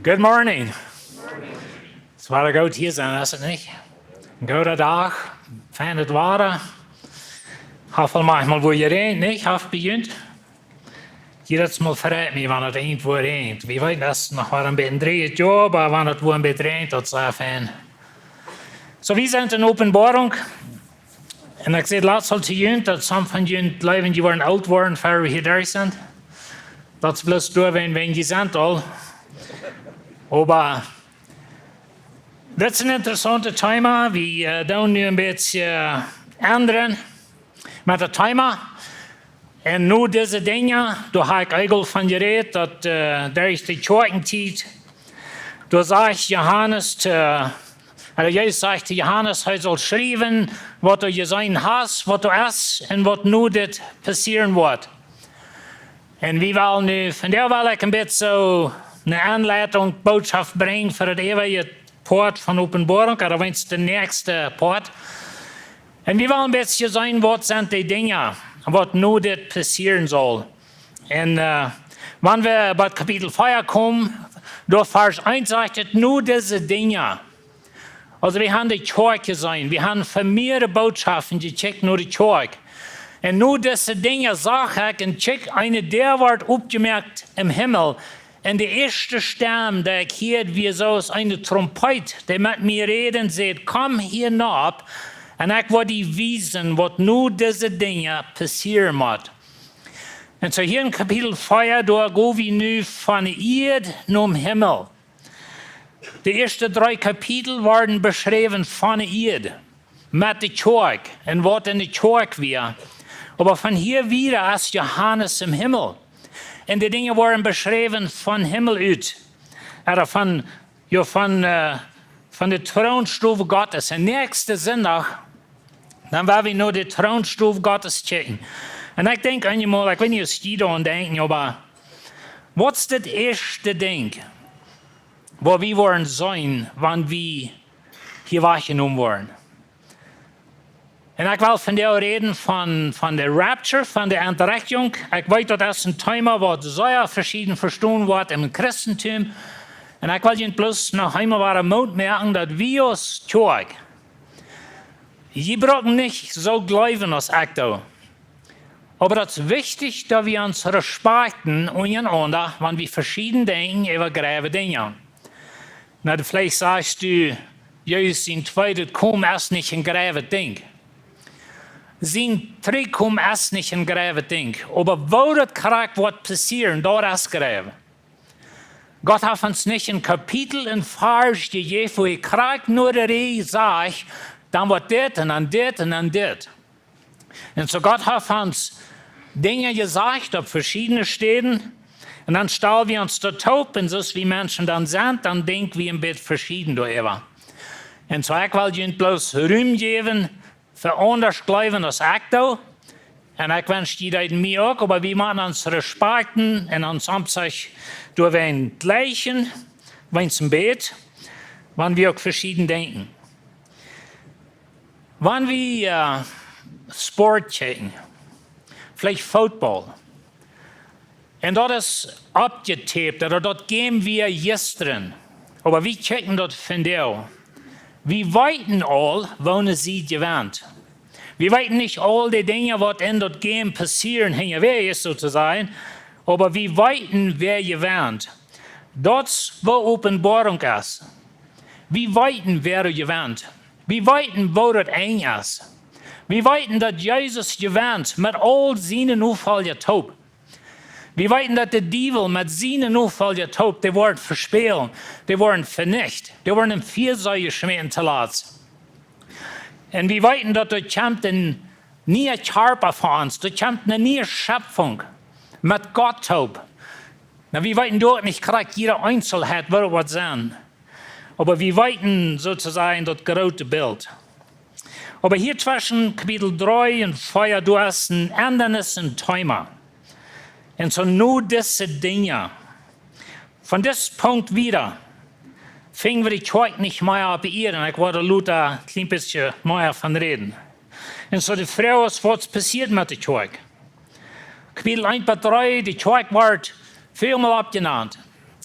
Good morning. Het was goed hier zijn, is het niet? Een goede dag, fijn het water. Hoeveel manchmal wo je reent, niet? Half begint. Jedes Mal verrät mich, wenn es irgendwo regnet. Wir wissen, dass es noch ein bisschen dreht, ja, aber wenn es wo ein bisschen regnet, das ist sehr fein. So, wir sind in Openboarunk. Und ich sehe, laatst al te jund, dat some van jullie leven, die worden oud worden, voor we hier daar zijn. Dat is bloß door, wenn je zijn al. Aber das ist ein interessantes Thema. Wir doen nu een beetje ändern met het thema. En nu deze dingen, daar heb ik eigenlijk van geredet, dat daar is de Kirchentijd. Daar zegt Johannes, Jezus zegt Johannes, hij zal schrijven wat er gezien has, wat er is en wat nu dit passeren wordt. En wie wil nu, vandaar wil ik een beetje zo een aanleitung, boodschap brengen voor het eeuwige poort van Openboarunk, of wenst de nächste poort. En wie wil een beetje zien wat zijn die dingen, wat nu dit passeren zal. En wanneer we bij kapitel 4 komen, door vers 1 zegt het nu deze dingen. Also wir haben die Kirche gesehen, wir haben vermehrte Botschaften gecheckt nur die Kirche. Und nur diese Dinge sage ich, und check eine der wird aufgemerkt im Himmel. Und die erste Stimme, der ich hört, wie so ist eine Trompet, der mit mir reden, sagt, komm hier nach, und ich will dir wiesen, was nur diese Dinge passieren muss. Und so hier in Kapitel 4, da gehen wir nun von der Erde zum Himmel. Die ersten 3 Kapitel werden beschrieben von der Erde, mit der Kirche und was in der Kirche war. Aber von hier wieder ist Johannes im Himmel. Und die Dinge werden beschrieben von Himmel aus. Oder von der Thronstufe Gottes. Und nächsten Sonntag, dann werden wir nur die Thronstufe Gottes checken. Und ich denke einmal, ich will nicht aus jeder denken, aber was ist das erste Ding, wo wir wollen sein, wenn wir hier wahrgenommen werden? Und ich will von der reden, von der Rapture, von der Entrückung. Ich weiß, das ist ein Thema, was sehr verschieden verstanden wird im Christentum. Und ich will Ihnen bloß noch einmal Mut merken, dass wir als Kirche, wir brauchen nicht so glauben als ich da. Aber das ist wichtig, dass wir uns respektieren untereinander, wenn wir verschieden denken über grave Dinge. Na, vielleicht sagst du, Jesus in zweites Kommen ist nicht ein grave Ding. Sein Trickkommen ist nicht ein grave Ding. Aber wo das gerade wird passieren, dort ist grave. Gott hat uns nicht ein Kapitel in Vers gegeben, wo ich gerade nur der Rede sage, dann wird das und dann das und dann das. Und so Gott hat uns Dinge gesagt auf verschiedene Städten. Und dann stellen wir uns da taub, und so wie Menschen dann sind, dann denken wir ein bisschen verschieden darüber. Und so ich will Ihnen bloß Ruhm geben, für anders glauben als ich da. Und ich wünsche die mir auch, aber wir müssen uns respektieren und uns sich durch ein Gleichen, wenn es im Bett, wenn wir auch verschieden denken. Wenn wir Sport checken, vielleicht Football, und das ist abgetaped, oder dort gehen wir gestern. Aber wir checken dort von der. Wir weiten all, wo sie gewähnt. Wir weiten nicht all die Dinge, was in dort Game passieren, hängen wer ist sozusagen. Aber wir weiten, wer gewähnt. Dort, wo Openboarunk ist. Wir weiten, wer gewähnt. Wir weiten, wo das eng ist. Wir weiten, dass Jesus gewähnt mit all seinen Aufhalten taub. Wir weiten, dass der Teufel mit seinen Aufhalten taub, die werden verspielen, die werden vernichtet, die werden im Viersäule geschmissen zu lassen. Und wir weiten, dass da kommt ein neue Körper von uns, da kommt eine neue Schöpfung mit Gott taub. Na, wir weiten dort nicht gerade jede Einzelheit, wo was sein. Aber wir weiten sozusagen das große Bild. Aber hier zwischen Kapitel 3 und 4, du hast ein anderes Thema. Und so nur diese Dinge. Von diesem Punkt wieder fingen wir die Kirche nicht mehr an beirren. Ich wollte Luther ein klein bisschen mehr von reden. Und so die Frage ist, was passiert mit der Kirche? Kapitel 1 bis 3, die Kirche wird vielmal abgenannt.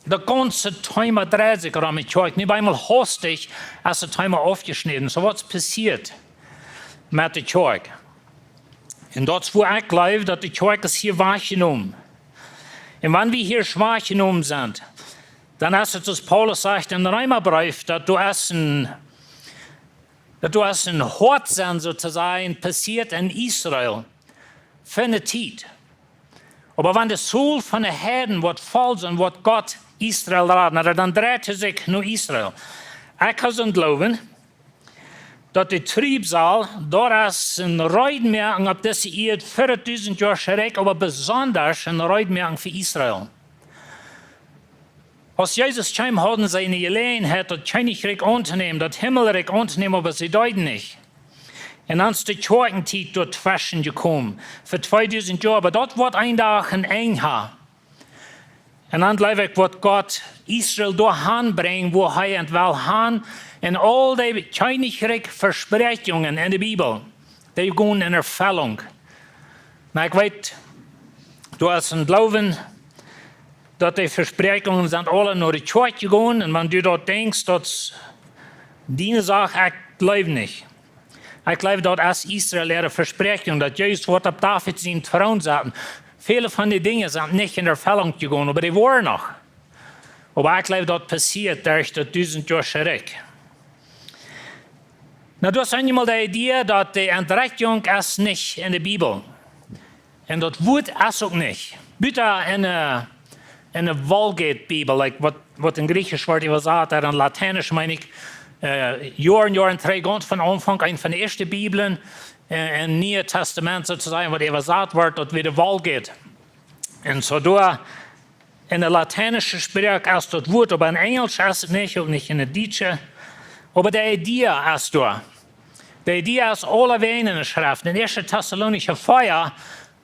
Der ganze Thema dreht sich um die Kirche. Nicht einmal hastig, als das Thema aufgeschnitten. So was passiert mit der Kirche. Und das, wo ich glaube, dass die Kirche ist hier wahrgenommen. Und wenn wir hier wahrgenommen sind, dann ist es, was Paulus sagt in dem Römerbrief, dass du hast ein Hortsein sozusagen passiert in Israel für eine Zeit. Aber wenn das Soul von den Herden wird voll sein, wird Gott Israel raten, dann dreht er sich nur Israel. Ich kann so glauben, dass die Triebsal, dort ist ein Reutmerken auf diese Erde 4000 Jahre zurück, aber besonders ein Reutmerken für Israel. Als Jesus kam, hatten sie eine Gelegenheit, das Königreich anzunehmen, das Himmelreich anzunehmen, aber sie deuten nicht. Und dann ist die Kirchenzeit dort zwischen gekommen, für 2000 Jahre, aber dort wird ein Tag ein Enge. Und dann glaube ich, wird Gott Israel dorthin bringen, wo er und will hin. Und all die Königreich Versprechungen in der Bibel, die gehen in Erfüllung. Na, ich weiß, du hast ein Glauben, dass die Versprechungen sind alle nur die Kirche gegangen. Und wenn du dort denkst, dass die Sache, ich glaube nicht. Ich glaube, dass Israel ihre Versprechung, dass Jesus wird auf David seinen Thron setzen. Viele von den Dingen sind nicht in Erfüllung gegangen, aber die waren noch. Aber ich glaube, das passiert durch das 1000 Jahre zurück. Na, du hast einmal die Idee, dass die Entrichtung ist nicht in der Bibel. Und das Wort ist auch nicht. Bitte in eine Vulgate-Bibel, like was in Griechisch wird übersetzt, in Lateinisch meine ich, Jahren, 3 ganz von Anfang, eine von den ersten Bibeln, im Neuen Testament sozusagen, was übersetzt wird, das wieder Vulgate. Und so da, in der lateinischen Sprache ist das Wort, aber in Englisch ist es nicht, auch nicht in der Deutschen. Aber die Idee ist da. Die Idee ist alle Wegen in der Schrift. In 1. Thessalonicher 4,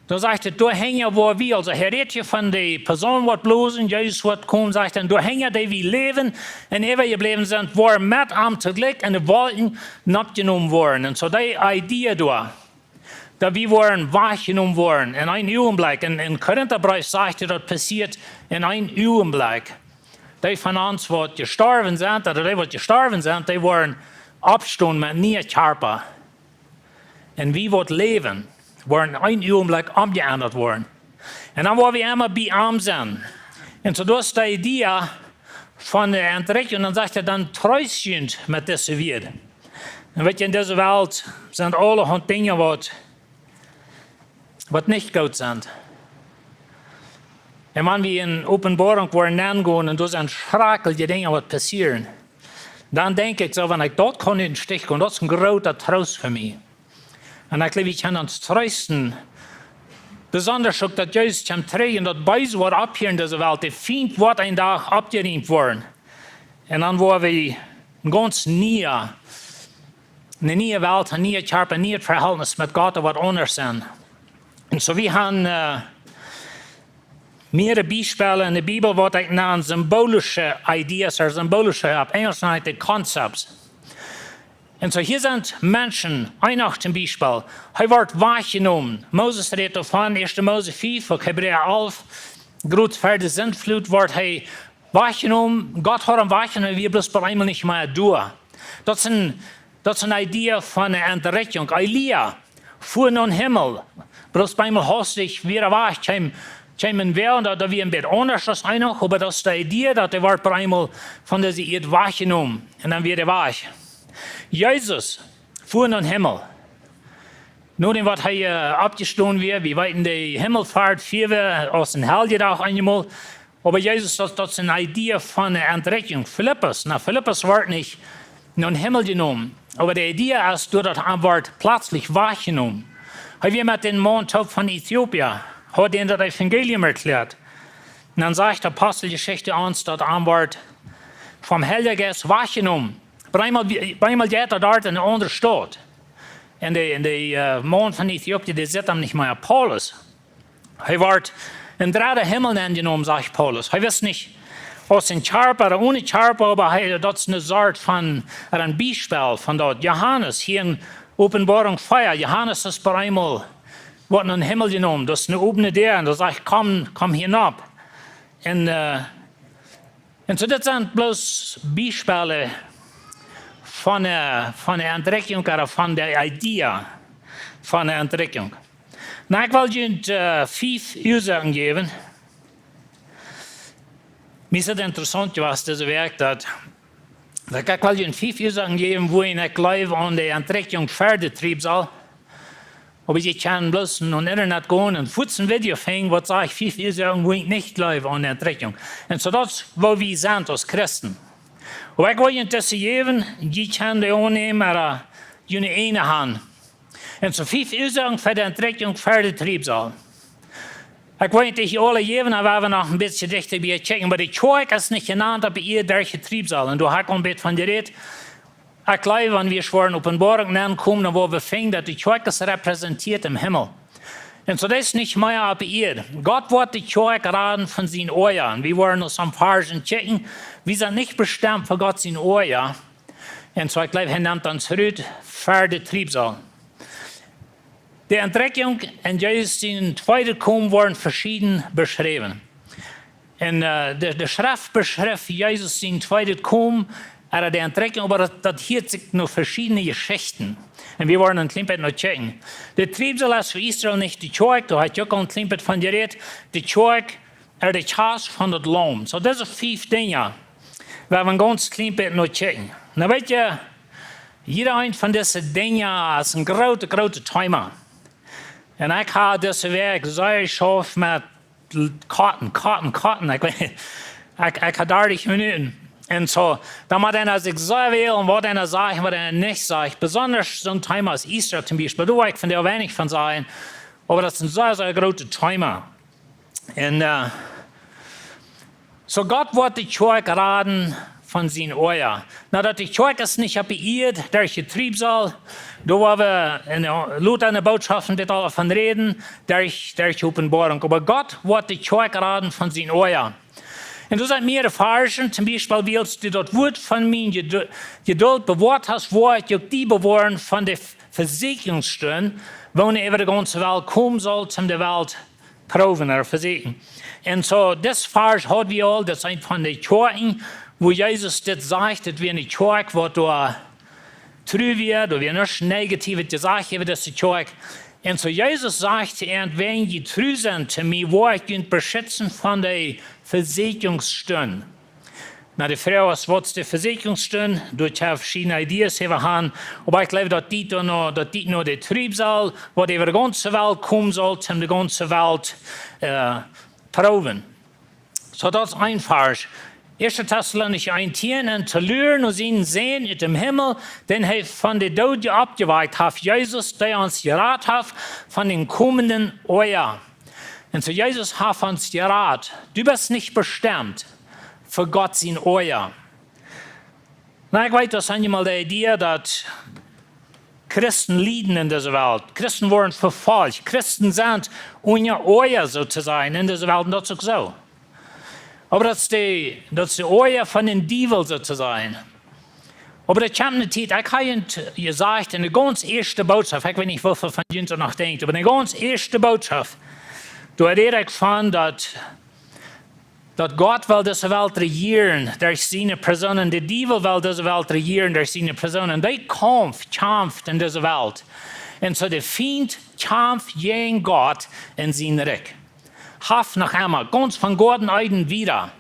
da sagt er, du hängst wo wir, also er redet hier von der Person, die bloßen, Jesus wird kommen, sagt er, du hängst die wir leben, und ever geblieben sind, wo mit am zugleich in den Wolken abgenommen worden. Und so die Idee da, dass wir waren wahrgenommen worden, in einem Augenblick. In Korintherbrief sagt er, das passiert in einem Augenblick. Die von uns, die gestorben sind, oder die gestorben sind, die waren abgestunden mit nie Körper. Und wir, die leben, waren ein Augenblick abgeändert worden. Und dann waren wir immer bei arm sind. Und so das ist die Idee von der Entrichtung. Und dann sagt er, dann tröstend mit dieser Welt. Und weet je, in dieser Welt sind alle Dinge, was nicht gut sind. Und wenn wir in Openboarunk gehen und da sind schreckliche Dinge, was passieren, dann denke ich so, wenn ich dort kann in den Stich gehen, das ist ein großer Trost für mich. Und ich glaube, ich kann uns trösten. Besonders auch, dass Jesus zum Trägen, dass Beise wird ab hier in dieser Welt, der Feind wird ein Tag abgeräumt worden. Und dann wollen wir ganz eine neue Welt, ein neues Körper, ein neues Verhältnis mit Gott, was anders sind. Und so wir haben mehrere Beispiele in der Bibel, was ich nenne symbolische Ideas oder symbolische, auf Englisch nennt die Concepts. Und so hier sind Menschen, einer zum Beispiel, er wird wahrgenommen. Moses redet davon, 1. Mose 5, Hebräer 11, gerade für die Sintflut wird er wahrgenommen, Gott hat ihn wahrgenommen, wir bloß bei einmal nicht mehr durch. Das ist eine Idee von der Entrichtung. Elia fuhr in den Himmel, bloß bei einmal hastig, wie er war, kam in Welt, da wir ein bisschen anders als einer, aber das ist die Idee, dass er wird bei einmal von dieser Erde wahrgenommen und dann wird er wach. Jesus fuhr in den Himmel. Nur dem, was er abgestoßen wird, wie weit in die Himmelfahrt fuhr wir aus dem Helgetag einmal. Aber Jesus, das ist eine Idee von der Entrichtung. Philippus wird nicht in den Himmel genommen. Aber die Idee ist, dass er wird plötzlich wahrgenommen. Er wird mit dem Mondtopf von Äthiopien, hat ihn das Evangelium erklärt. Und dann sagt die Apostelgeschichte uns, dass er wird vom Heiligen Geist wahrgenommen. Bei einmal geht er dort in eine andere Stadt. In der Mond von Äthiopien, der sieht ihm nicht mehr Paulus. Er wird in 3. Himmel angenommen, sagt Paulus. Er weiß nicht, aus dem Körper oder ohne Körper, aber das ist eine Sorte von ein Beispiel von dort. Johannes, hier in Openboarunk 4, Johannes ist bei einmal, wird in den Himmel genommen. Das ist eine obene Tür, und da sagt, komm hinab. Und Und so das sind bloß Beispiele von der Entdeckung oder von der Idee von der Entdeckung. Na, ich will Ihnen 5 Ursachen geben. Mir ist es interessant, was das Werk hat. Ich will Ihnen 5 Ursachen geben, wo ich glaube an die Entdeckung vertrieben soll. Aber ich kann bloß in das Internet gehen und ein Video finden, was sage ich 5 Ursachen, wo ich nicht glaube an die Entdeckung. Und so das, wo wir sind als Christen. Und ich will Ihnen das geben, die kann die annehmen, oder die eine Hand. Und so 5 Ursachen für die Entdeckung vertrieben soll. Ich will nicht alle geben, aber wir noch ein bisschen dichter bei checken. Aber die Kirche ist nicht genannt, aber ihr durch getrieben soll. Und du hast ein bisschen von dir redet. Ich glaube, wenn wir schwören Openboarunk nennen kommen, wo wir finden, dass die Kirche ist repräsentiert im Himmel. Und so das ist nicht mehr aber ihr. Gott wird die Kirche raten von seinen Ohren. Wir wollen uns ein paar checken. Wir sind nicht bestimmt für Gott sein Ohr. Und so ich glaube, er nennt uns zurück für die Triebsal. Die Entdeckung in Jesus in zweiten Kommen wurden verschieden beschrieben. In der Schrift beschreibt Jesus in zweiten Kommen, die Entdeckung, aber das hier sind noch verschiedene Geschichten. Und wir wollen ein klein bisschen noch checken. Der Triebsal ist für Israel nicht die Kirche, da hat Jörg ein klein bisschen von geredet. Die Kirche ist das Haus von dem Lamm. So, das sind 5 Dinge. Wir haben ganz klein bisschen noch checken. Na, weet je, jeder ein von diesen Dingen ist ein großer Thema. Und ich habe das Werk sehr scharf mit Karten. Ich habe 30 Minuten. Und so, da muss einer sich sehr will und was einer sagt und was einer nicht sagt. Besonders so ein Thema als Easter zum Beispiel. Da ich von der wenig von sagen. Aber das ist ein sehr, sehr großes Thema. Und so Gott wird die Kirche raten von seinen Ohren. Na, dass die Kirche ist nicht abgeiert durch die Triebsal. Da wollen wir in der Botschaften davon reden, durch Openboarunk. Aber Gott wird die Kirche raten von seinen Ohren. Und du sagst mir erfahren, zum Beispiel, willst du das Wort von mir Geduld bewahrt hast, wo ich die bewahren von der Versicherungsstelle, wo ich über die ganze Welt kommen soll, um die Welt proben oder versichern. Und so, das Vers hat wir all, das ist von den Kirchen, wo Jesus das sagt, dass wir eine Kirche, wo du treu wird, oder wir nicht negative gesagt über diese Kirche. Und so Jesus sagt, und wenn die treu sind zu mir, wo ich ihn beschützen von der Versicherungsstelle. Na, die Frau ist, was die Versicherungsstelle, durch verschiedene Ideen haben, aber ich glaube, dass die noch der Triebsal, wo die über die ganze Welt kommen soll, um die ganze Welt proben. So, das ist ein Vers. 1. Thessalonicher 1,10 und zu lernen und ihn sehen in dem Himmel, den er von der Tode abgeweicht hat, Jesus, der uns geraten hat von den kommenden Jahren. Und so Jesus hat uns geraten, du bist nicht bestimmt für Gott sein Jahr. Na, ich weiß, das ist einmal die Idee, dass Christen leiden in dieser Welt. Christen werden verfolgt. Christen sind ohne Jahr sozusagen in dieser Welt, und das ist auch so. Aber das ist die Ohr von den Teufel sozusagen. Aber das kommt eine Zeit, ich habe Ihnen gesagt, in der ganz ersten Botschaft, ich weiß nicht, wofür von Dinja noch denkt, aber in der ganz ersten Botschaft, da rede ich von, dass Gott will diese Welt regieren durch seine Personen, der Teufel will diese Welt regieren durch seine Personen. Der kämpft in dieser Welt. Und so der Feind kämpft gegen Gott in seinem Reich. Haft noch einmal, ganz von Gott Eiden wieder.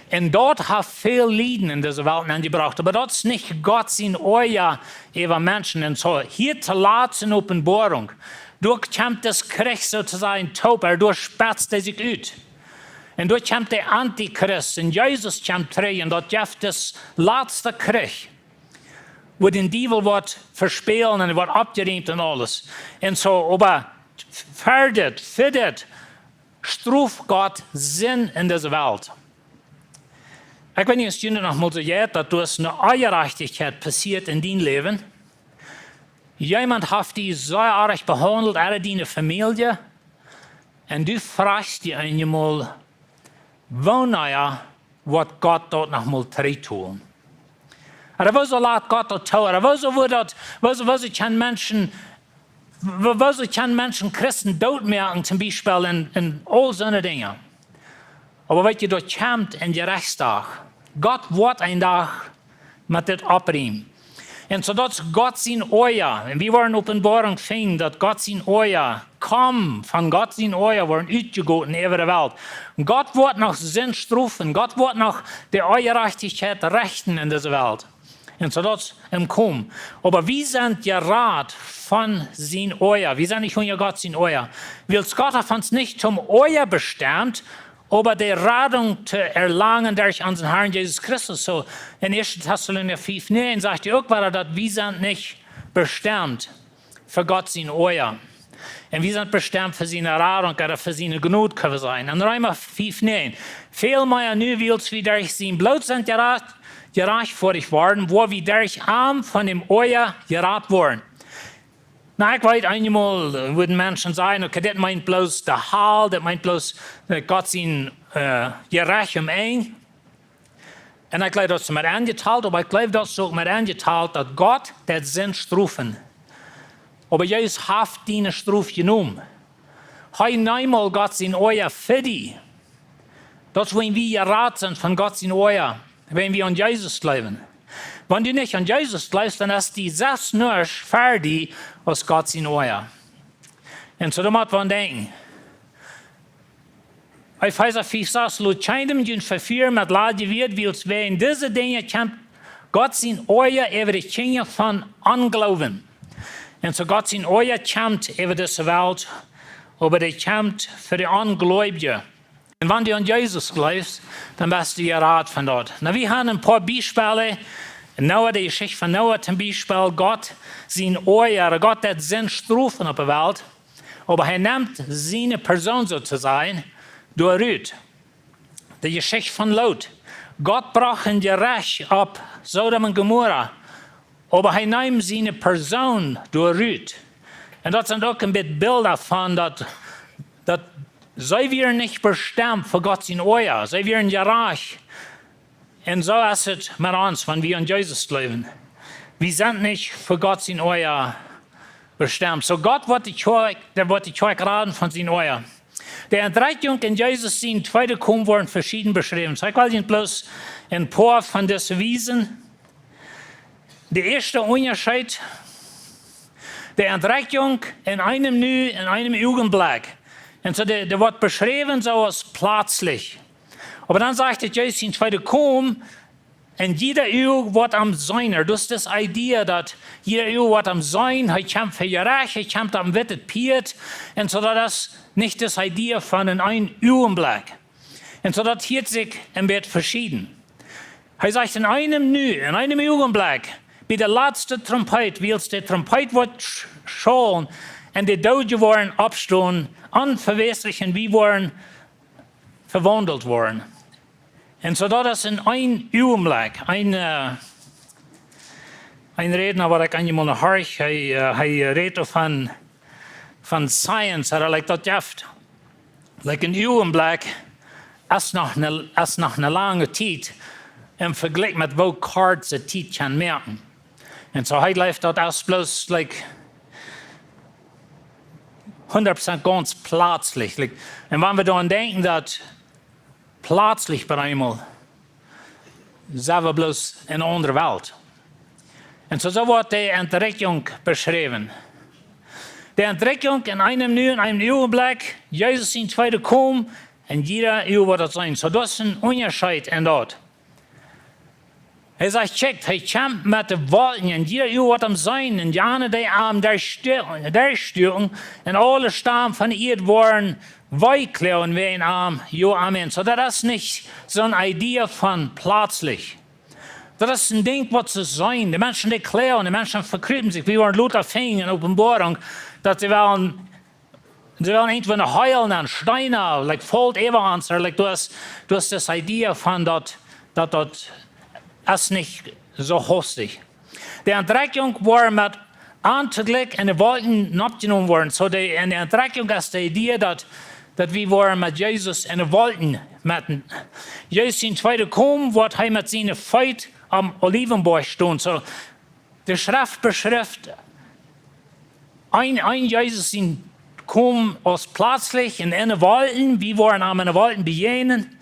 Und dort hat viel Leiden in dieser Welt angebracht. Aber das ist nicht Gott sein Euer über Menschen. Und so hier zu lassen in Openboarunk, durchkommt das Krieg sozusagen taub, durchspatzt er sich aus. Und dort kommt der Antichrist, und Jesus kommt rein, und dort gibt das letzte Krieg, wo den Teufel wird verspielen und wird abgeräumt und alles. Und so, aber für das struft Gott Sinn in dieser Welt. Ich weiß nicht, ob noch mal so geht, dass eine Ungerechtigkeit passiert in deinem Leben. Jemand hat dich so arg behandelt, deine Familie, und du fragst dich einmal, wanneer wird Gott dort noch mal tun? Oder wieso lässt Gott das tun? Oder wieso kann Menschen Christen dort merken, zum Beispiel in all solche Dinge. Aber wenn ihr dort kommt in den Rechtstag, Gott wird ein Tag mit das abbringen. Und so dass Gott sein Euer, und wir wollen Openboarunk finden, dass Gott sein Euer kommt, von Gott sein Euer worden ausgegoten über die Welt. Und Gott wird noch Sinn strufen, Gott wird noch die Euerrechtigkeit rechten in dieser Welt. Und so dass kommen. Aber wir sind gerat von sein Euer, wir sind nicht von Gott sein Euer. Weil Gott hat uns nicht zum Euer bestimmt, aber die Radung zu erlangen durch unseren Herrn Jesus Christus. So in 1. Thessalonicher 5,9 sagt er auch weiter, dass wir sind nicht bestimmt für Gott sein Euer. Und wir sind bestimmt für seine Radung oder für seine Gnade können wir sein. In Römer 5,9. Viel mehr nu willst wie durch sein Blut sind gerecht vor dich worden, wo wir durch Arm von dem Euer gerat wurden. Na, ich weiß, einmal würden Menschen sagen, okay, das meint bloß der Heil, das meint bloß Gott sein Gerecht ein. Und ich glaube, das ist mit angeteilt, aber ich glaube, das ist auch mit angeteilt, dass Gott das Sinn strufen. Aber Jesus hat diese Struf genommen. Heute einmal Gott sein Euer für die. Das, wenn wir gerat sind von Gott sein Euer, wenn wir an Jesus glauben. Wenn du nicht an Jesus glaubst, dann ist die selbst nur fertig aus Gott sein Euer. Und so da muss man denken. Auf Epheser 5 sagt, laut keinem den Verführer mit Lade wird, wie es in diese Dinge kommt, Gott sein Euer über die Kinder von Unglauben. Und so Gott sein Euer kommt über diese Welt, aber der kommt für die Ungläubigen. Und wenn du an Jesus glaubst, dann bist du gerat von dort. Na, wir haben ein paar Beispiele. Noah, die Geschichte von Noah zum Beispiel, Gott, sein Euer, Gott hat Sinn strufen auf der Welt, aber er nimmt seine Person sozusagen durch. Die Geschichte von Lot. Gott brach ein Gericht ab Sodom und Gomorra, aber er nimmt seine Person durch. Und das sind auch ein bisschen Bilder davon, dass sie wir nicht bestimmt für Gott sein Euer, sie werden gerecht. Und so ist es mit uns, wenn wir an Jesus glauben. Wir sind nicht für Gott sein Euer bestimmt. So Gott wird die Kirche raten von sein Euer. Die Entrückung in Jesus sein zweite Kommen wurden verschieden beschrieben. So ich will Ihnen bloß ein paar von diesen wiesen. Der erste Unterschied, die Entrückung in einem Nu, in einem Augenblick. Und so der wird beschrieben so als plötzlich. Aber dann sagt Jesus in 2. Kommen, und jeder wird am sein. Das ist das Idee, dass jeder wird am sein, er kommt für Gerecht, er kommt am Wittet Piet. Und so das ist nicht das Idee von einem Augenblick. Und so das hier sich ein bisschen verschieden. Er sagt in einem Nu, in einem Augenblick, bei der letzten Trompet, wie es die Trompet wird schallen, und die Toten werden abstehen, unverweslich, und wir werden verwandelt worden. Und so das ist in ein Augenblick, ein Redner, was ich einmal noch höre, er redet von Science, er legt das Gift. Like ein Augenblick ist noch eine lange Zeit im Vergleich mit wo kurze Zeit kann merken. Und so er läuft das bloß like 100% ganz plötzlich. Like, und wenn wir daran denken, dass plötzlich bei einmal sind wir bloß in einer anderen Welt. Und so wird die Entrückung beschrieben. Die Entrückung in einem Nu, in einem Augenblick, Jesus in 2. Kommen, und jeder wird das sein. So das ist ein Unterschied in dort. Er sagt, checkt, er kommt mit den Wolken, und jeder wird am sein, und jene die Arme durchstürzen, und alle Stammen von ihr worden weichklauen wie ein Arm. Jo, Amen. So das ist nicht so eine Idee von plötzlich. Das ist ein Ding, was zu sein. Die Menschen, die klauen, die Menschen verkrüppen sich. Wir waren Luther finden in Openboarunk, dass sie wollen entweder heulen an Steine, like Fold Evanser, like du hast das Idee von dass ist nicht so hostig. Die Entrückung war mit Anblick in die Wolken abgenommen worden. So in der Entrückung ist die Idee, dass wir waren mit Jesus in die Wolken mitten. Jesus in 2. Kommen, wird er mit seiner Feit am Olivenbaum stehen. So die Schrift beschreibt ein Jesus in Kommen aus plötzlich in den Wolken. Wir waren am in den Wolken begegnen.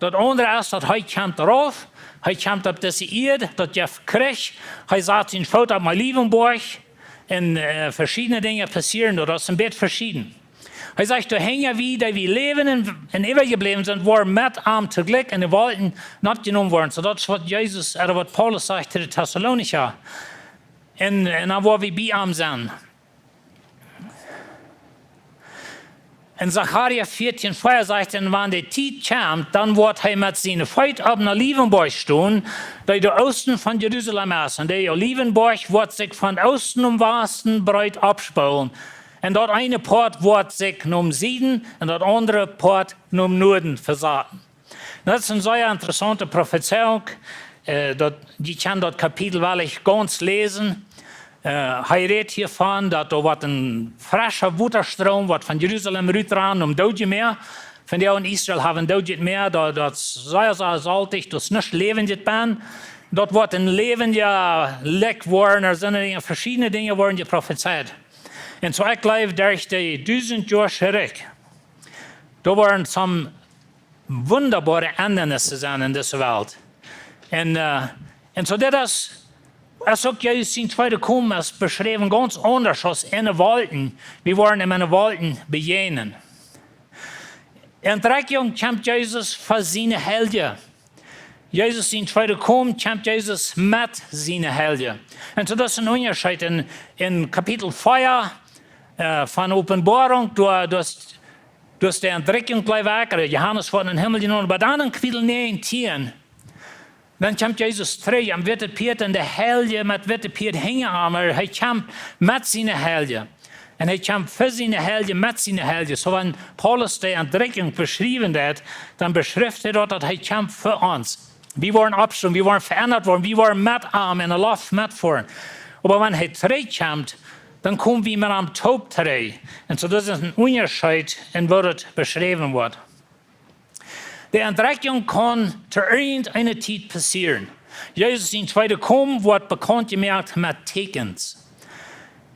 Das andere ist, dass er kommt drauf. Hij komt op deze Erde, dat je kreeg. Hij zat zijn fout op mijn Liebenborg. En verschiedene dingen passeren, dat is een beetje verschieden. Hij zegt, de hingen wie, die we leven en eeuwig gebleven zijn, worden met hem tegelijk en de wollten niet genomen worden. So dat is wat Jezus, oder wat Paulus zegt tegen de Thessalonicher. En dan worden we bij hem zijn. En Zacharia 14,4 zegt, en wanneer de tijd komt, dan wordt hij met zijn voet op naar Liebenborg staan, die de oosten van Jeruzalem is. En de Liebenborg wordt zich van oosten om westen breed opspulen. En dat ene poort wordt zich naar zuiden en dat andere poort naar noorden verzaten. Dat is een zeer interessante profetie. Die kan dat kapitel wel eens ganz lezen. Hij redt hiervan dat er wordt een frische waterstroom wordt van Jeruzalem uitgaan om Doodje meer. Van die in Israël hebben Doodje meer, dat zeer saltig, dat is niet levend ben. Dat wordt een levende lek worden, er zijn verschillende dingen worden geprofeteerd. En zo ik geloof durch die 1000 jaar terug. Da waren some wunderbare Ändernissen zijn in deze wereld. En zo dit is ook juist in tweede komen is beschreven ganz anders als in de wolken. We worden in de wolken begenen. En trekking komt Jezus voor zijn helden. Jezus in tweede komen komt Jezus met zijn helden. En zo dat is een onderscheid in kapitel 4 van Openboarunk. Dus de entdekking gleich weg, Johannes wordt in den Himmel genomen. Maar dan in kapitel 19, dan komt Jezus terug en witte Piet en de helden met witte Piet hingen aan. Maar hij komt met zijn helden. En hij komt voor zijn helden met zijn helden. Zo wanneer Paulus de entdekking beschreven heeft, dan beschrijft hij dat hij komt voor ons. We worden opgestaan, we worden veranderd worden, we worden met hem en de lof met voren. Maar wanneer hij terugkomt, dan komen we met hem taub terug. En zo dat is een onderscheid in wat het beschreven wordt. De entdekking kan ter irgendeiner tijd passeren. Jezus in tweede komen wordt bekend gemaakt met tekens.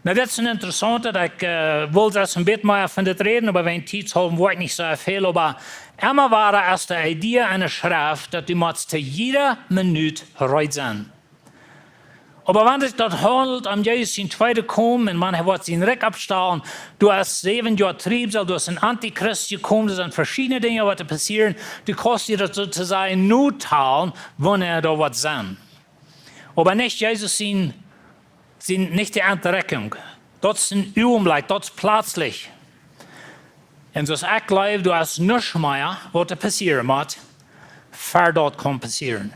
Nou, dat is een interessante, ik wil dat een beetje meer van dit reden, maar mijn tijd hebben wordt niet zo veel. Maar immer war als de idee in de schrift dat u moet te jeder minuut eruit zijn. Maar wanneer het dat handelt om Jezus in tweede komen en man wordt zijn rek opstaan, du hast 7 jaar Triebsel, du hast een Antichrist gekomen, er zijn verschillende dingen wat er passieren, du kannst dir dat sozusagen nu talen, wanneer er wat zijn. Maar niet Jezus zijn niet de Entdeckung. Dat is een Augenblick, dat is plötzlich. En zoals ik geloof, du hast nichts meer wat er passieren moet, voor dat kan passieren.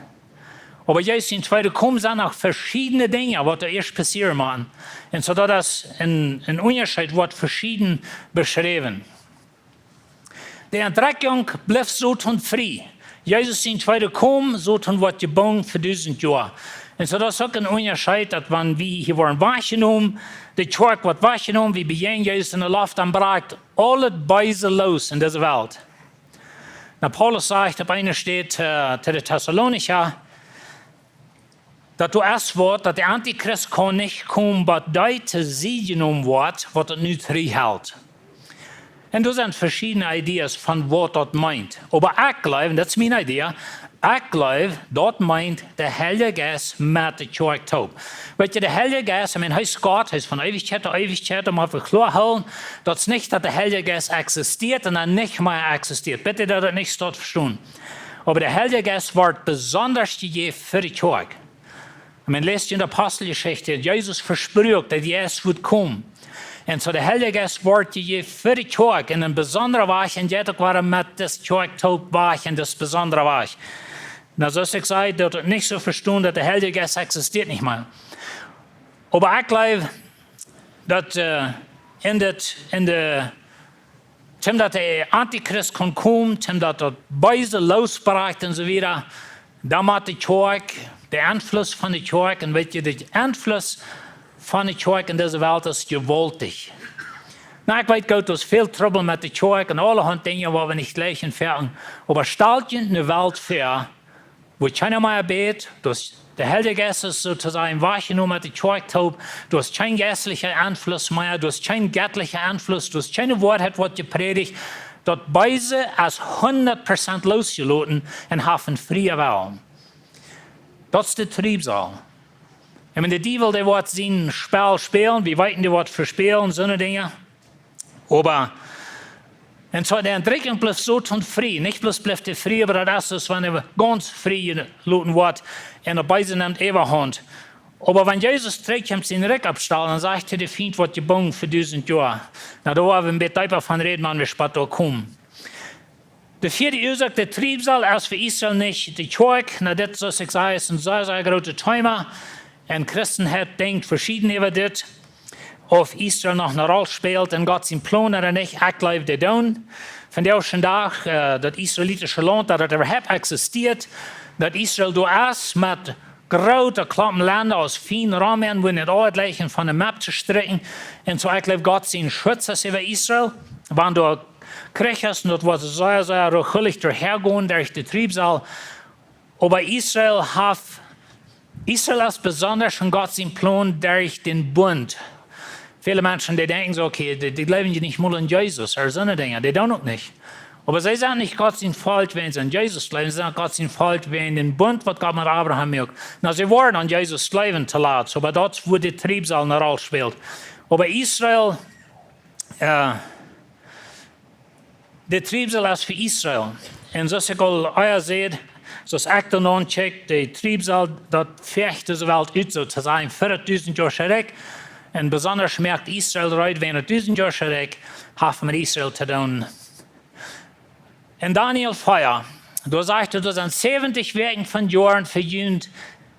Maar juist in tweede komen zijn nog verschillende dingen wat er eerst passieren moeten. En zo dat is een onderscheid wordt verschieden beschreven. De entdekking blijft zo vrij. Jezus in tweede komen, zo wordt geboren voor 1000 jaar. En zo dat is ook een onderscheid dat wanneer we hier worden waargenomen, de kerk wordt waargenomen, we beginnen Jezus in de lof, dan braakt al het bijze los in deze wereld. Nou, Paulus zegt op een steed te de Thessalonicher, dat du erst wordt dat de Antichrist kan niet komen, maar die te zien genomen wordt, wat het nu terughoudt. En er zijn verschillende ideeën van wat dat meint. Maar ik geloof, en dat is mijn idee, ik geloof dat meint de Heilige Geest met de kerk taub. Weet je, de Heilige Geest, hij is God, hij is van eeuwigheid tot eeuwigheid, maar we klarhouden, dat is niet dat de Heilige Geest existiert en dan niet meer existiert. Bitte dat het niet staat verstaan. Maar de Heilige Geest wordt besonders gegeven voor de kerk. Men leest in de Apostelgeschichte, Jezus versprook dat Jezus wordt komen. En zo de Heilige Geest wordt gegeven voor de kerk in een bijzondere weg. En jij ook waren met de kerk taub weg in dat bijzondere weg. Nou, zoals ik zei, dat het niet zo verstaan dat de Heilige Geest existiert niet meer. Maar ik geloof dat dat de Antichrist kan komen, dat het bijze losbracht en zo weer, dan moet de kerk, de invloed van de kerk, en weet je, de invloed van de kerk in deze wereld is geweldig. Nou, ik weet goed, er is veel trouble met de kerk en allerhand dingen waar we niet gleich entfernen. Maar stel je een wereld voor, wo keiner mehr betet, dus de Heilige Geist ist sozusagen wahrgenommen met de kerk taub, du hast kein geistlicher Einfluss mehr, du hast kein göttlicher Einfluss, du hast keine Wahrheit, was gepredigt, dat beide als 100% losgelaten en haben freie Wahl. Dat is de Triebsal. En met de Dievel, die wordt zijn Spel spelen, wie weten die wat verspelen, zo'n dingen. Aber, en zo de Entdeckung blijft zo tot vrij. Niet bloß blijft de vrij, maar dat is wanneer ganz vrij laten wordt en op beide neemt Eberhand. Aber wenn Jesus terugkomt zijn Rück abstellen, dan zegt hij de Feind wordt je bang voor 1000 jaar. Nou, daar waren we een beetje van reden, wanneer we später komen. De vierde Ursache, de Triebsal, als voor Israël niet de Kerk, nou dit, zoals ik zei, is een zeer grote Thema. En Christenheid denkt verschieden over dit. Of Israël nog een rol speelt en God zijn plannen er niet, ik blijf dit doen. Vandaag dag, dat Israëlitische land, dat het überhaupt existiert, dat Israël door is met grote klappen landen als fijn ramen, wo niet altijd liggen van de map te strikken. En zo ik blijf God zijn schutz over Israël. Want door Kriegers, dat was zeer, zeer ruchelig doorhergaan durch de Triebsal. Aber Israël ist besonders von Gott sein Plan durch den Bund. Viele Menschen, die denken so, okay, die glauben ja nicht mal an Jesus oder so eine Dinge, die tun auch nicht. Aber sie sagen nicht Gott sein Volk, wenn sie an Jesus glauben, sie sagen Gott sein Volk, wenn den Bund, was Gott mit Abraham macht. Na, sie waren an Jesus glauben zu laat, aber dort, wo die Triebsal eine Rolle spielt. Aber Israël, de Triebsal is voor Israël. En zoals ik al eerder zei, zoals ik dan aankijk, de Triebsal, dat vecht de wereld uit, zo te zijn, 4000 jaar terug. En besonders merkt Israël eruit, wanneer 1000 jaar terug, heeft met Israël te doen. In Daniel 4, daar zegt hij, er zijn 70 weken van jaren voor jullie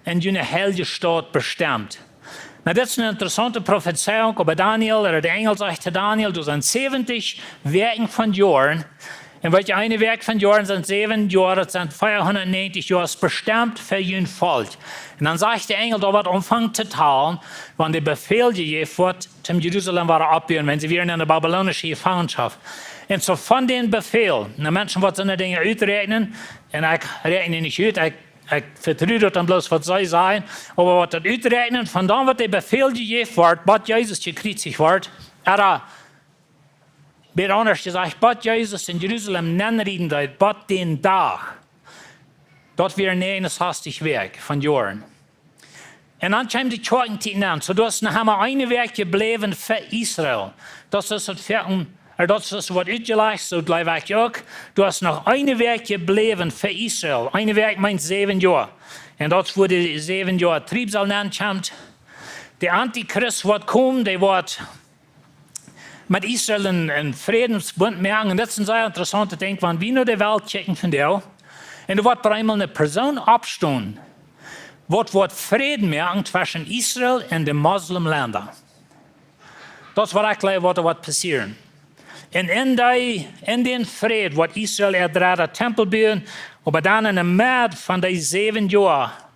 en jullie heilige staat bestemd. Nou, dit is een interessante profetie, aber Daniel, de engel zegt te Daniel, er zijn 70 weken van jaren. En wat je eine werk van jaren zijn 7 jaar, dat zijn 490 jaar bestemd voor jullie volk. En dan zegt de engel, dat wordt omvangt te talen, want de bevel je wordt zum Jeruzalem waren abwehren, wenn sie weer in de Babylonische Gefangenschaft. En zo van den bevel, de mensen wat zo'n dingen uitrekenen, en ik reken niet uit, ik vertrouw dat dan bloos wat zij zijn, maar wat dat uitrekenen, van dan wat de bevel gegeven wordt, wat Jezus gekritzig wordt, Bij anders gezegd, wat Jezus in Jeruzalem nennen dat, wat den dag. Dat weer 69 werk van jaren. En dan kwam de Tjorkentijd aan. So, dat is nog maar een werk gebleven voor Israël. Dat is het verten, dat is wat uitgelegd, zo blijf ik ook. Dat is nog een werk gebleven voor Israël. Een werk meint 7 jaar. En dat wordt de 7 jaar Triebsal nennt. De Antichrist wordt komen, die wordt met Israël een vredesbund maken. En dat is een zeer interessante ding, want wie naar de wereld kijken van jou. En er wordt eenmaal een persoon opstaan, wat wordt vrede maken tussen Israël en de moslimlanden. Dat is wat ik geloof wat er wordt passeren. En in den vrede wordt Israël de tempel bouwen, maar dan in de midden van die 7 jaar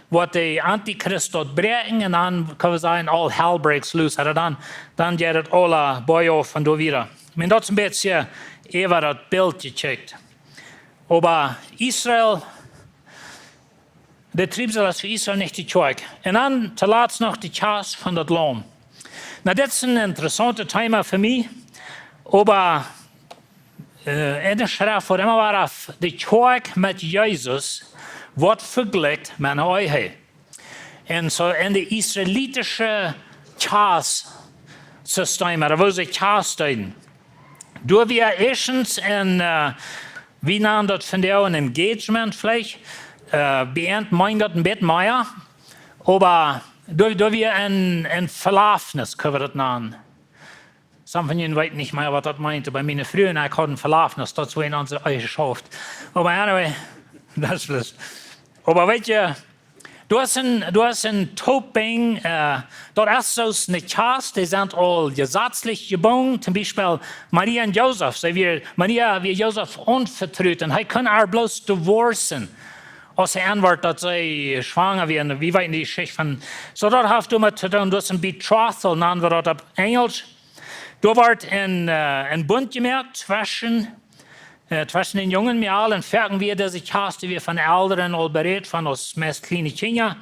wordt de Antichrist dort breken en dan kunnen we zeggen, all hell breaks loose. Dan gaat het alle boy af en door weer. Maar dat is een beetje even dat beeld gecheckt. Maar Israël, de Triebsal is voor Israël niet de kerk. En dan te laatst nog de kaas van dat land. Nou, dit is een interessante thema voor mij. Maar in de schrift wordt immer waar de kerk met Jezus wordt vergelijkt met een eigen. En zo in de Israëlitische kaassysteem, daar wil ze kaassteden. Door we eerstens en wie namen dat van jou een engagement vielleicht, beënt mijn dat een beetje meer, maar door we een verlafnis kunnen we dat namen. Some van jullie weten niet meer wat dat meint. Bij mijn vrienden en ik hadden een verlafnis, dat is wel in onze eigen schoft. Maar anyway, dat is dus. Maar weet je, du hast een Toping, dat is zoals een kaas, die zijn al gesetzlich geboren, zum Beispiel Maria en Jozef. Maria wie Jozef onvertrouwd en hij kan haar bloos divorcen. Als hij antwoordt dat zij zwanger werden, wie weet die Geschichte van. So dat heeft du met te doen, dat is een betrothal, namen we dat op Engels. Er wordt een bund gemerkt tussen den jungen Mädchen und merken wir, dass ich haste wir von Älteren al berät, von uns meist kleine Kinder.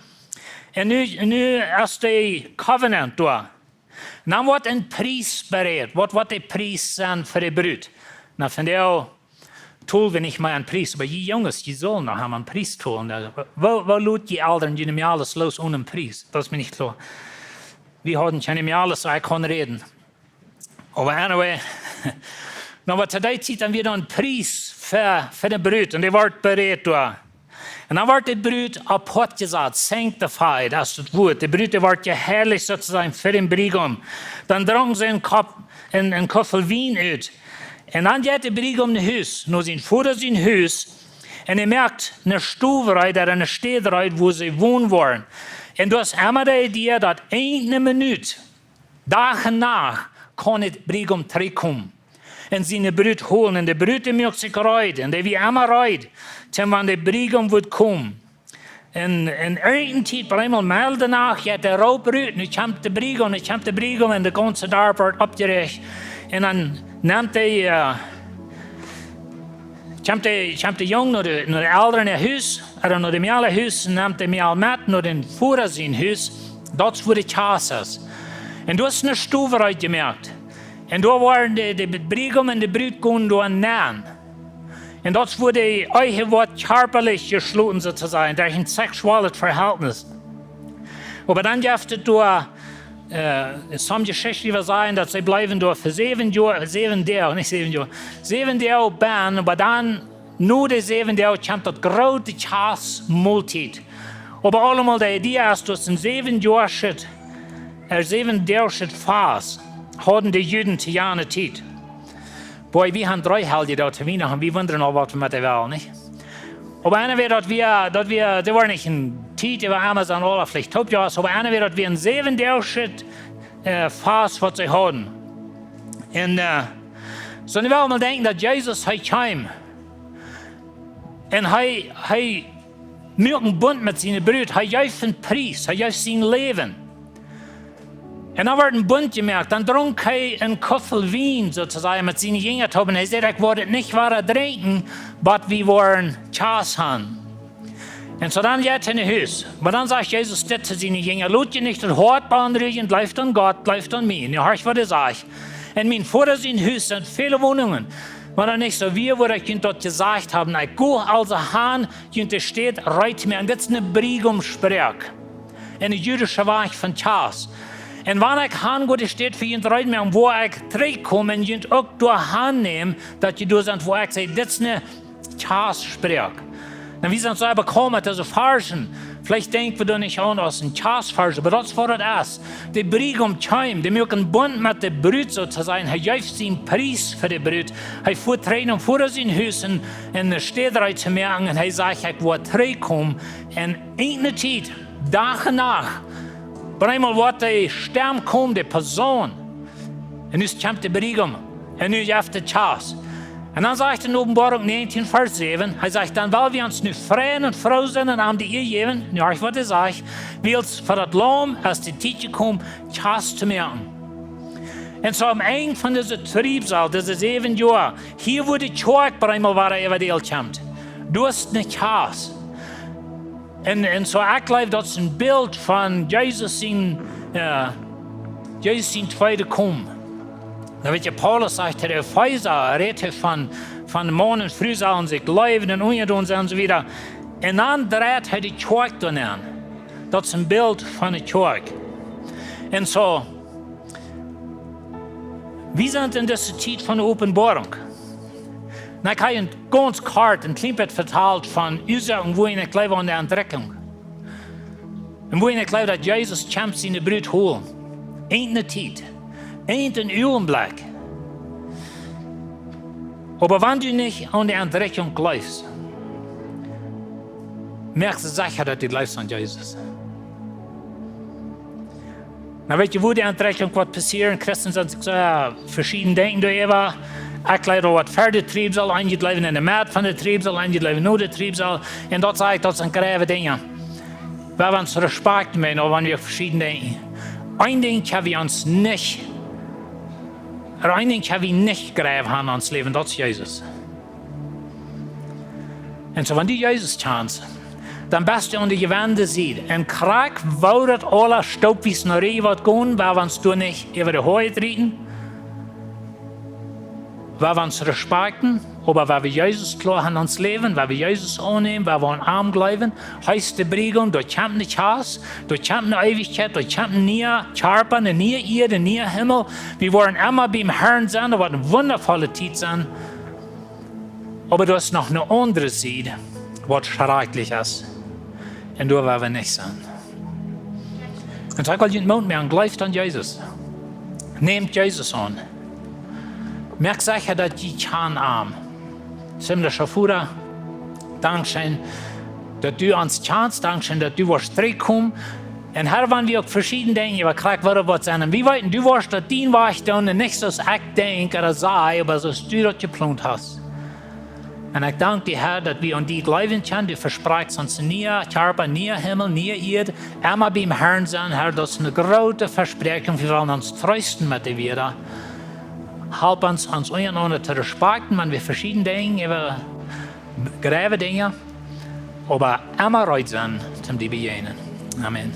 Und nu ist der Covenant da. Dann wird ein Preis berät. Was wird der Preis sein für die Brut? Na, von der toll, wenn ich mal einen Priester, aber die Jungs, die sollen noch haben einen Priester holen. Wo lud die Eltern, die nehmen alles los ohne einen Priester? Das ist mir nicht klar. Wir hatten keine alles, so ich kann reden. Aber anyway, aber zu der Zeit haben wir dann einen Priester für den Brut und der wird bereit da. Und dann wird die Brut apart gesagt, sanctified, das ist das Wort. Die Brut wird geherrlicht sozusagen für den Bräutigam. Dann tranken sie einen Koffer Wein aus. Und dann geht der Bräutigam nach Haus, nur sein Vater sein Haus. Und er merkt eine Stube rein, oder eine Stätte rein, wo sie wohnen wollen. Und du hast immer die Idee, dass eine Minute, Tag und Nacht, kann der Bräutigam zurückkommen. Und seine Brut holen. Und die Brut möchte sich reiten. Und die wie immer reiten. Wenn der Bräutigam wird kommen. Und irgendeine Zeit, bei einmal mal danach, geht der Raubbrut. Und kommt der Bräutigam, und der ganze Tag wird abgerecht. Und dann nimmt der, kommt der Junge nach dem älteren Haus, oder nach dem jungen Haus, und nimmt der Mehl mit, nach dem Vater sein Haus. Das wo die Chance ist. Und du hast eine Stufe gemerkt. Und da waren die Bräutigam und die Brut gehen da nähen. Und das wurde euch Wort körperlich geschlossen sozusagen, durch ein sexuelles Verhältnis. Aber dann dürfte du, some Geschichte sein, dass sie bleiben da für 7 Jahre, 7 Tage, nicht 7 Jahre, 7 Tage ban, aber dann, nur die 7 Tage, kommt das große Chaos-Multit. Aber allemal die Idee ist, dass in 7 Jahren, 7 Tage Fast, hatten die Juden zu Jahre Zeit. Boy, wir haben 3 Helden da zu Weihnachten, wir wundern auch, was wir mit der Welt, nicht? Aber einer wird, dass wir, das war nicht ein Zeit über Amazon oder vielleicht Top-Jahres, aber einer wird, dass wir einen 7 Tage Fast, was sie haben. Und so ich will mal denken, dass Jesus heute kam. Und er macht einen Bund mit seinen Brüdern, er gibt einen Preis, er gibt sein Leben. Und dann wird ein Bund gemerkt, dann trank er einen Koffer Wein sozusagen mit seinen Jüngern. Und er sagt, ich wollte nicht weiter trinken, aber wir wollen Chance haben. Und so dann geht er in das Haus. Aber dann sagt Jesus das zu seinen Jüngern, lasst ihr nicht das Hort beanregen, bleibt an Gott, bleibt an mir. Und ihr hört, was er sagt. Und mein Vater sein Haus sind viele Wohnungen. Wenn er nicht so wie, wo ich dort gesagt haben, ich gehe also hin, und steht, reit mir, und das ist eine Bräutigam-Sprech. Eine jüdische Weg von Chance. Und wenn ich hingehe, steht für ihn rein, wo ich zurückkomme, und auch durch nehmen, dass die da sind, wo ich sage, das ist eine Chance-Sprech. Dann wie sind so bekommen, das ist Farschen. Vielleicht denken wir da nicht an, als ein Chance-Farschen, aber das war das. Die Bräutigam kam, die mögen einen Bund mit der Brut sozusagen. Er gibt seinen Preis für die Brut. Er fuhrt rein und vor sein Haus in der Städte zu merken, und er sagt, ich will zurückkommen. Und eine Zeit, Tag und Nacht, bei einmal wird der Stern kommen, die Person. Und nun kommt der Bräutigam. Und nun gibt die Chance. Und dann sagt er in Openboarunk 19, Vers 7, er sagt, dann weil wir uns nu freuen und froh sind und haben die ihr geben, ja, ich würde sagen, weil es für das Lamm, als die Zeit kommt, Chance zu merken. Und so am Ende von dieser Triebsal, diese 7 Jahre, hier wo die Kirche bei einmal war, evangeliert kommt. Du hast eine Chance. Und so ich glaube, das ist ein Bild von Jesus sein zweiter Kommen. Da wird ja Paulus sagt, der Epheser redet von Morgen und früh sollen sich leben und ungetun und so weiter. Und dann dreht er die Kirche dann an. Das ist ein Bild von der Kirche. Und so, wir sind in dieser Zeit von der Openboarunk. Ich habe ganz kurz ein klein bisschen verteilt von unserer und wo ich glaube an der Entdeckung. Und wo ich glaube, dass Jesus kommt seine Brut holen. Eine Zeit. Ein Augenblick. Aber wenn du nicht an die Entdeckung glaubst, merkst du sicher, dass du glaubst an Jesus. Na, weißt du, wo die Entdeckung wird passieren? Christen sind so verschieden denken darüber. Ich glaube, was für die Triebsal, einige leben in der Mitte von der Triebsal, einige leben nur der Triebsal. Und dort sage ich, das sind grave Dinge. Wir wollen uns Respekt machen, aber wenn wir verschieden denken. Ein Ding können wir uns nicht, ein Ding können wir nicht grave haben ans Leben, das ist Jesus. Und so, wenn du Jesus kannst, dann bist du an die Gewände sieht. Und Krieg wird alle Staubwies nach Reh gehen, weil wenn du nicht über die Höhe treten. weil wir uns respekten, aber weil wir Jesus klar in uns leben, weil wir Jesus annehmen, weil wir an Arm bleiben, heißt die Prägung, du kämpfst nicht Hass, du kämpfst eine Ewigkeit, du kämpfst nie Charpen, nie Erde, nie Himmel. Wir wollen immer beim Herrn sein, das wird eine wundervolle Zeit sein. Aber du hast noch eine andere Seite, was schrecklich ist. Und da werden wir nicht sein. Und sag mal, jemand mehr, gleicht an Jesus. Nehmt Jesus an. Merk sicher, dass die kann arm. Ziemlich Schafura, Dankeschön, dass du ans Chance, Dankeschön, dass du wirst zurückkommen. Und hier waren wir auch verschiedene Dinge, aber krieg wieder was an. Wie weit du wirst, dass dein Weg tun und nicht so ich denke oder sei, aber so du das geplant hast. Und ich danke dir, Herr, dass wir an die glauben können. Du versprichst uns nie Körper, nie Himmel, nie Erde. Immer beim Herrn sein, Herr, das ist eine große Versprechung. Wir wollen uns trösten mit dir wieder. Help uns einander zu respektieren, wenn wir verschiedene Dinge, über grave Dinge, aber immer reut sein, um die begegnen. Amen.